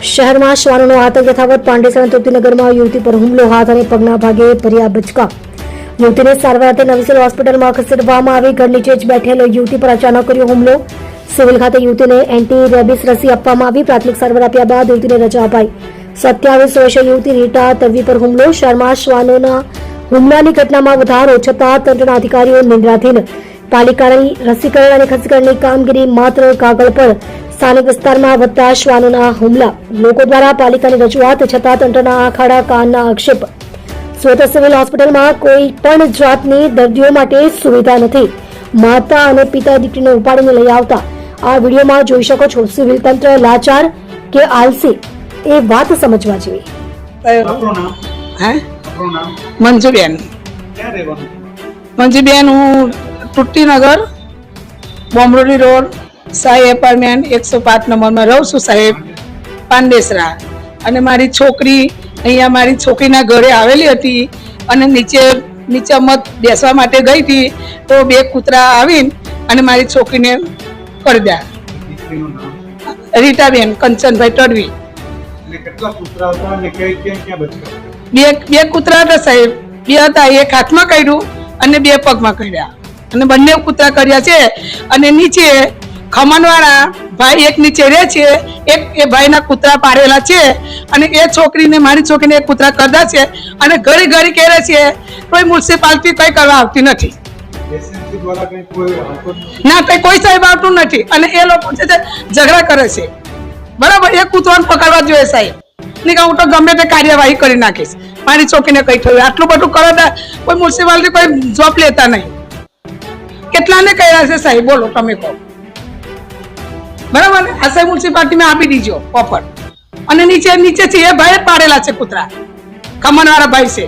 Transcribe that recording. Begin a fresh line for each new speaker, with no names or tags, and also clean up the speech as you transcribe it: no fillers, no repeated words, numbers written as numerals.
શહેરમાં શ્વાનોનો આતંક યથાવત. પાંડેસરા તૃપ્તિનગરમાં યુવતી પર હુમલો. હાથ અને પગના ભાગે ભર્યા બચકા. યુવતીને સારવાર અર્થે નવી સિવિલ હોસ્પિટલમાં ખસેડવામાં આવી. ઘર નીચે જ બેઠેલ યુવતી પર અચાનક કર્યો હુમલો. સિવિલ ખાતે યુવતીને એન્ટી રેબિસ રસી આપવામાં આવી. પ્રાથમિક સારવાર આપ્યા બાદ યુવતીને રજા અપાઈ. 27 વર્ષીય યુવતી રીટા તડવી પર હુમલો. શહેરમાં શ્વાનોના હુમલાની ઘટનામાં વધારો છતાં તંત્રના અધિકારીઓ નિંદ્રાધીન. પાલિકાની રસીકરણ અને ખસીકરણની કામગીરી માત્ર કાગળ પર. સ્થાનિક વિસ્તારમાં વધતા શ્વાનોના હુમલા. લોકો દ્વારા પાલિકાની રજૂઆત છતાં તંત્રના આખાડા કાનના આક્ષેપ. સુરત સિવિલ હોસ્પિટલમાં કોઈ પણ જાતની દર્દીઓ માટે સુવિધા નથી. માતા અને પિતા દીકરીને ઉપાડીને લઈ આવતા આ વિડીયોમાં જોઈ શકો છો. સિવિલ તંત્ર લાચાર કે આલસી એ વાત સમજવા જેવી.
મંજુબેન હું તૃપ્તિનગર બોમ્બરોલી રોડ સાઈ એપાર્ટમેન્ટ 105 નંબરમાં રહું છું સાહેબ, પાંડેસરા. અને મારી છોકરી અહીંયા મારી છોકરીના ઘરે આવેલી હતી અને નીચે મત બેસવા માટે ગઈ હતી તો 2 કૂતરા આવીને અને મારી છોકરીને કરડ્યા. રીટાબેન કંચનભાઈ તડવી. બે કૂતરા હતા સાહેબ, 2 હતા. એક હાથમાં કર્યું અને 2 પગમાં કર્યા અને બંને કૂતરા કર્યા છે. અને નીચે ખમણવાળા ભાઈ એક નીચે રહે છે, એક એ ભાઈના કૂતરા પાડેલા છે અને એ છોકરીને મારી છોકરીને એક કૂતરા કરતા છે અને ઘડી ઘડી કહે છે કોઈ મ્યુનિસિપાલિટી કઈ કરવા આવતી નથી. ના કઈ કોઈ સાહેબ આવતું નથી અને એ લોકો છે ઝઘડા કરે છે. બરાબર, એ કૂતરાને પકડવા જોઈએ સાહેબ. નહીં કે હું તો ગમે તે કાર્યવાહી કરી નાખીશ. મારી છોકરીને કઈ થયું આટલું બધું કરે કોઈ મ્યુનિસિપાલિટી કોઈ જોબ લેતા નહીં. કેટલાને કર્યા છે સાહેબ, બોલો તમે કહો. બરાબર ને, આ સાહેબ મ્યુનિસિપાલિટીમાં આપી દીજો ઓફર. અને નીચે છે એ ભાઈ પાડેલા છે કૂતરા, ખમણવાળા ભાઈ છે.